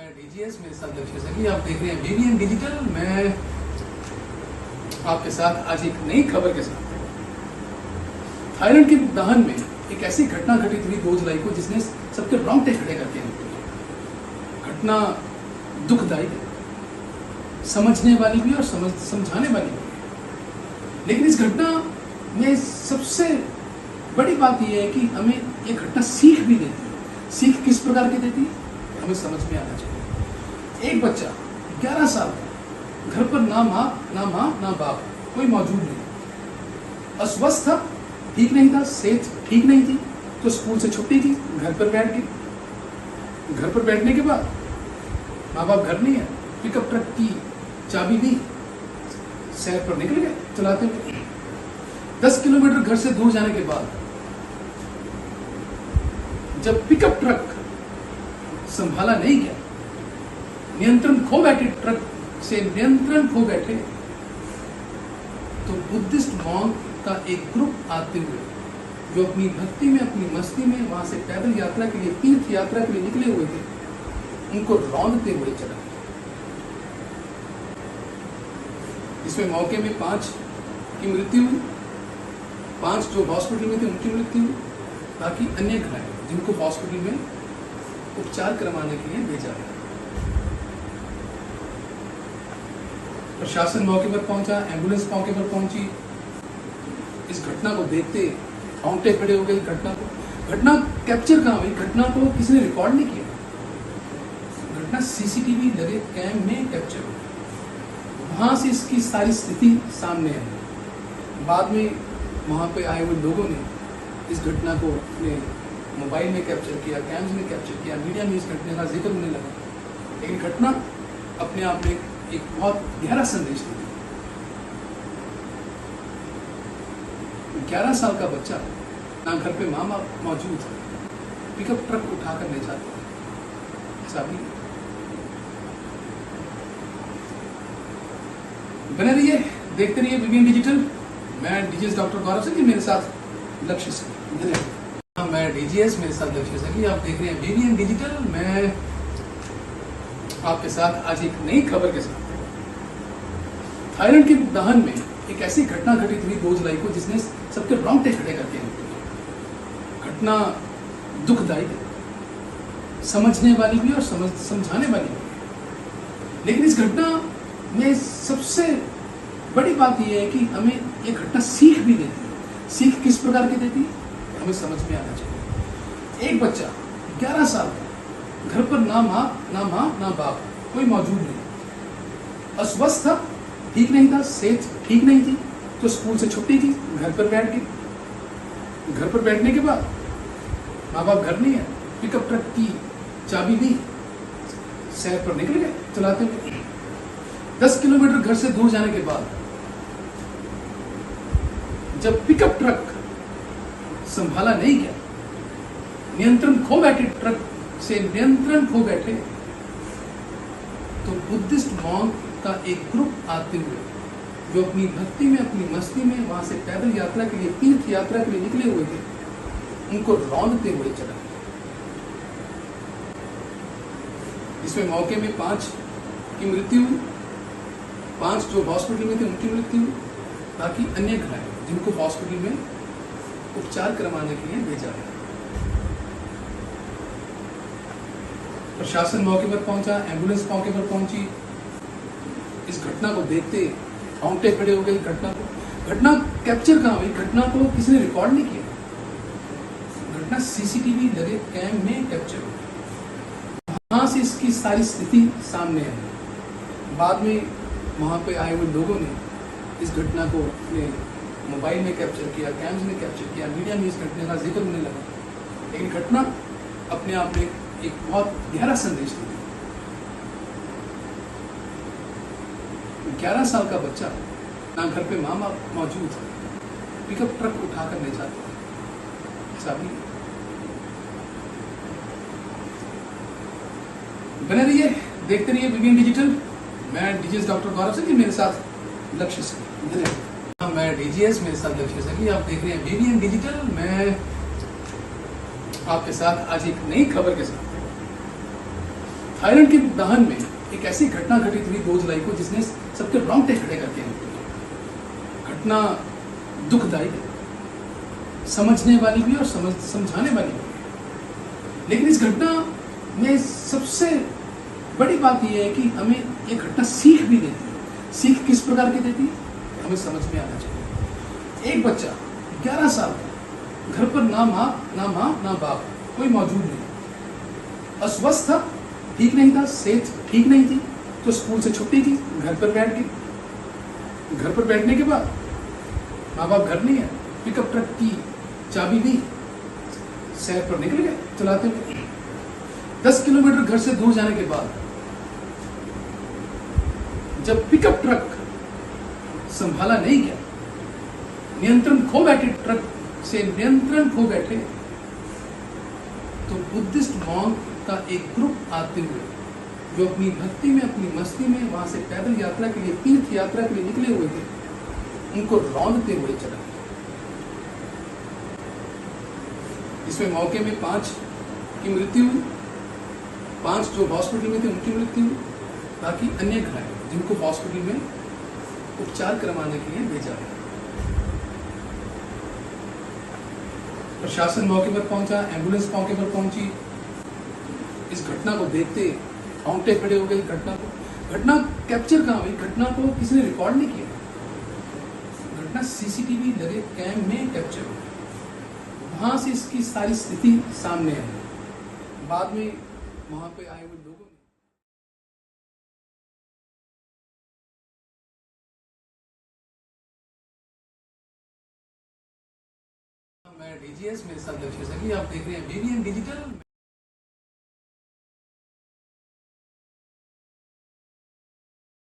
मैं डीजीएस, मेरे साथ लक्ष्य सगी। आप देख रहे हैं बीबीएन डिजिटल। मैं आपके साथ आज एक नई खबर के साथ। थाईलैंड के दहन में एक ऐसी घटना घटित हुई 2 जुलाई को जिसने सबके रोंगटे खड़े करके रख दिए। घटना दुखदायी है, समझने वाली भी और समझाने वाली भी। लेकिन इस घटना में सबसे बड़ी बात यह है कि हमें ये घटना सीख भी देती है। सीख किस प्रकार की देती है हमें समझ में आना चाहिए। एक बच्चा 11 साल का, घर पर ना माँ ना बाप, कोई मौजूद नहीं, अस्वस्थ था, ठीक नहीं था, सेहत ठीक नहीं थी, तो स्कूल से छुट्टी की, घर पर बैठ गई। घर पर बैठने के बाद माँ बाप घर नहीं है, पिकअप ट्रक की चाबी दी, सैर पर निकल गए चलाते हुए। 10 किलोमीटर घर से दूर जाने के बाद जब पिकअप ट्रक संभाला नहीं गया, नियंत्रण खो बैठे, ट्रक से नियंत्रण खो बैठे, तो बुद्धिस्ट मॉन्क का एक ग्रुप आते हुए जो अपनी भक्ति में, अपनी मस्ती में वहां से पैदल यात्रा के लिए, तीर्थ यात्रा के लिए निकले हुए थे, उनको रौंदते हुए चला। इसमें मौके में 5 की मृत्यु हुई, 5 जो हॉस्पिटल में थे उनकी मृत्यु हुई, बाकी अन्य घायल जिनको हॉस्पिटल में उपचार करवाने के लिए भेजा गया। प्रशासन मौके पर पहुंचा, एम्बुलेंस मौके पर पहुंची। इस घटना को देखते रोंगटे खड़े हो गए। घटना कैप्चर कहाँ हुई? घटना को किसी ने रिकॉर्ड नहीं किया। घटना सीसीटीवी लगे कैम में कैप्चर हुई। वहां से इसकी सारी स्थिति सामने आई। बाद में वहां पे आए हुए लोगों ने इस घटना को अपने मोबाइल में कैप्चर किया, कैम्स में कैप्चर किया, मीडिया में इस घटने का जिक्र होने लगा। लेकिन घटना अपने आप में एक बहुत गहरा संदेश देती है। 11 साल का बच्चा, ना घर पे माँ बाप मौजूद है, पिकअप ट्रक उठाकर ले जाते हैं, चाबी। बने रहिए, देखते रहिए बीबीएन डिजिटल। मैं डीजीएस डॉक्टर गौरव सगी, मेरे साथ लक्ष्य सगी। धन्यवाद। मैं डीजीएस, मेरे साथ लक्ष्य सगी। आप देख रहे हैं बीबीएन डिजिटल। मैं आपके साथ आज एक नई खबर के साथ। थाईलैंड के दहन में एक ऐसी घटना घटित हुई 2 जुलाई को जिसने सबके रोंगटे खड़े करके रख दिए। घटना दुखदायी है, समझने वाली भी और समझाने वाली भी। लेकिन इस घटना में सबसे बड़ी बात यह है कि हमें ये घटना सीख भी देती है। सीख किस प्रकार की देती है हमें समझ में आना चाहिए। एक बच्चा 11 साल का, घर पर ना माँ ना बाप, कोई मौजूद नहीं, अस्वस्थ था, ठीक नहीं था, सेहत ठीक नहीं थी, तो स्कूल से छुट्टी की, घर पर बैठ गई। घर पर बैठने के बाद माँ बाप घर नहीं है, पिकअप ट्रक की चाबी दी, सैर पर निकल गए चलाते हुए। 10 किलोमीटर घर से दूर जाने के बाद जब पिकअप ट्रक संभाला नहीं गया, नियंत्रण खो बैठे, ट्रक से नियंत्रण खो बैठे, तो बुद्धिस्ट मॉन्क का एक ग्रुप आते हुए जो अपनी भक्ति में, अपनी मस्ती में वहां से पैदल यात्रा के लिए, तीर्थ यात्रा के लिए निकले हुए थे, उनको रौंदते हुए चला। इसमें मौके में 5 की मृत्यु हुई, 5 जो हॉस्पिटल में थे उनकी मृत्यु हुई, बाकी अन्य घायल जिनको हॉस्पिटल में उपचार करवाने के लिए भेजा गया। प्रशासन मौके पर पहुंचा, एम्बुलेंस मौके पर पहुंची। इस घटना को देखते रोंगटे खड़े हो गए। घटना कैप्चर कहाँ हुई? घटना को किसी ने रिकॉर्ड नहीं किया। घटना सीसीटीवी लगे कैम में कैप्चर हुई। वहां से इसकी सारी स्थिति सामने आई। बाद में वहां पे आए हुए लोगों ने इस घटना को अपने मोबाइल में कैप्चर किया, कैम्स में कैप्चर किया, मीडिया में इस घटने का जिक्र होने लगा। लेकिन घटना अपने आप में एक बहुत गहरा संदेश देती है। 11 साल का बच्चा, ना घर पे माँ बाप मौजूद है, पिकअप ट्रक उठाकर ले जाते हैं, चाबी। बने रहिए, देखते रहिए बीबीएन डिजिटल। मैं डीजीएस डॉक्टर गौरव सगी, मेरे साथ लक्ष्य सगी। धन्यवाद। मैं डीजीएस, मेरे साथ लक्ष्य सगी। आप देख रहे हैं बीबीएन डिजिटल। मैं आपके साथ आज एक नई खबर के साथ। थाईलैंड के दहन में एक ऐसी घटना घटित हुई 2 जुलाई को जिसने सबके रोंगटे खड़े करके रख दिए। घटना दुखदायी है, समझने वाली भी और समझाने वाली भी। लेकिन इस घटना में सबसे बड़ी बात यह है कि हमें ये घटना सीख भी देती है। सीख किस प्रकार की देती है हमें समझ में आना चाहिए। एक बच्चा 11 साल का, घर पर ना माँ ना बाप, कोई मौजूद नहीं, अस्वस्थ था, ठीक नहीं था, सेहत ठीक नहीं थी, तो स्कूल से छुट्टी की, घर पर बैठ गई। घर पर बैठने के बाद माँ बाप घर नहीं है, पिकअप ट्रक की चाबी दी, सैर पर निकल गए चलाते हुए। 10 किलोमीटर घर से दूर जाने के बाद जब पिकअप ट्रक संभाला नहीं गया, नियंत्रण खो बैठे, ट्रक से नियंत्रण खो बैठे, तो बुद्धिस्ट मॉन्क का एक ग्रुप आते हुए जो अपनी भक्ति में, अपनी मस्ती में वहां से पैदल यात्रा के लिए, तीर्थ यात्रा के लिए निकले हुए थे, उनको रौंदते हुए चला। इसमें मौके में 5 की मृत्यु हुई, 5 जो हॉस्पिटल में थे उनकी मृत्यु हुई, बाकी अन्य घायल जिनको हॉस्पिटल में उपचार करवाने के लिए भेजा गया। प्रशासन मौके पर पहुंचा, एम्बुलेंस मौके पर पहुंची। इस घटना को देखते रोंगटे खड़े हो गए। घटना कैप्चर कहाँ हुई? घटना को किसी ने रिकॉर्ड नहीं किया। घटना सीसीटीवी लगे कैम में कैप्चर हुई। वहां से इसकी सारी स्थिति सामने आई। बाद में वहां पे आए हुए लोगों ने मैं डीजीएस, मेरे साथ लक्ष्य सगी, आप देख रहे हैं बीबीएन डिजिटल।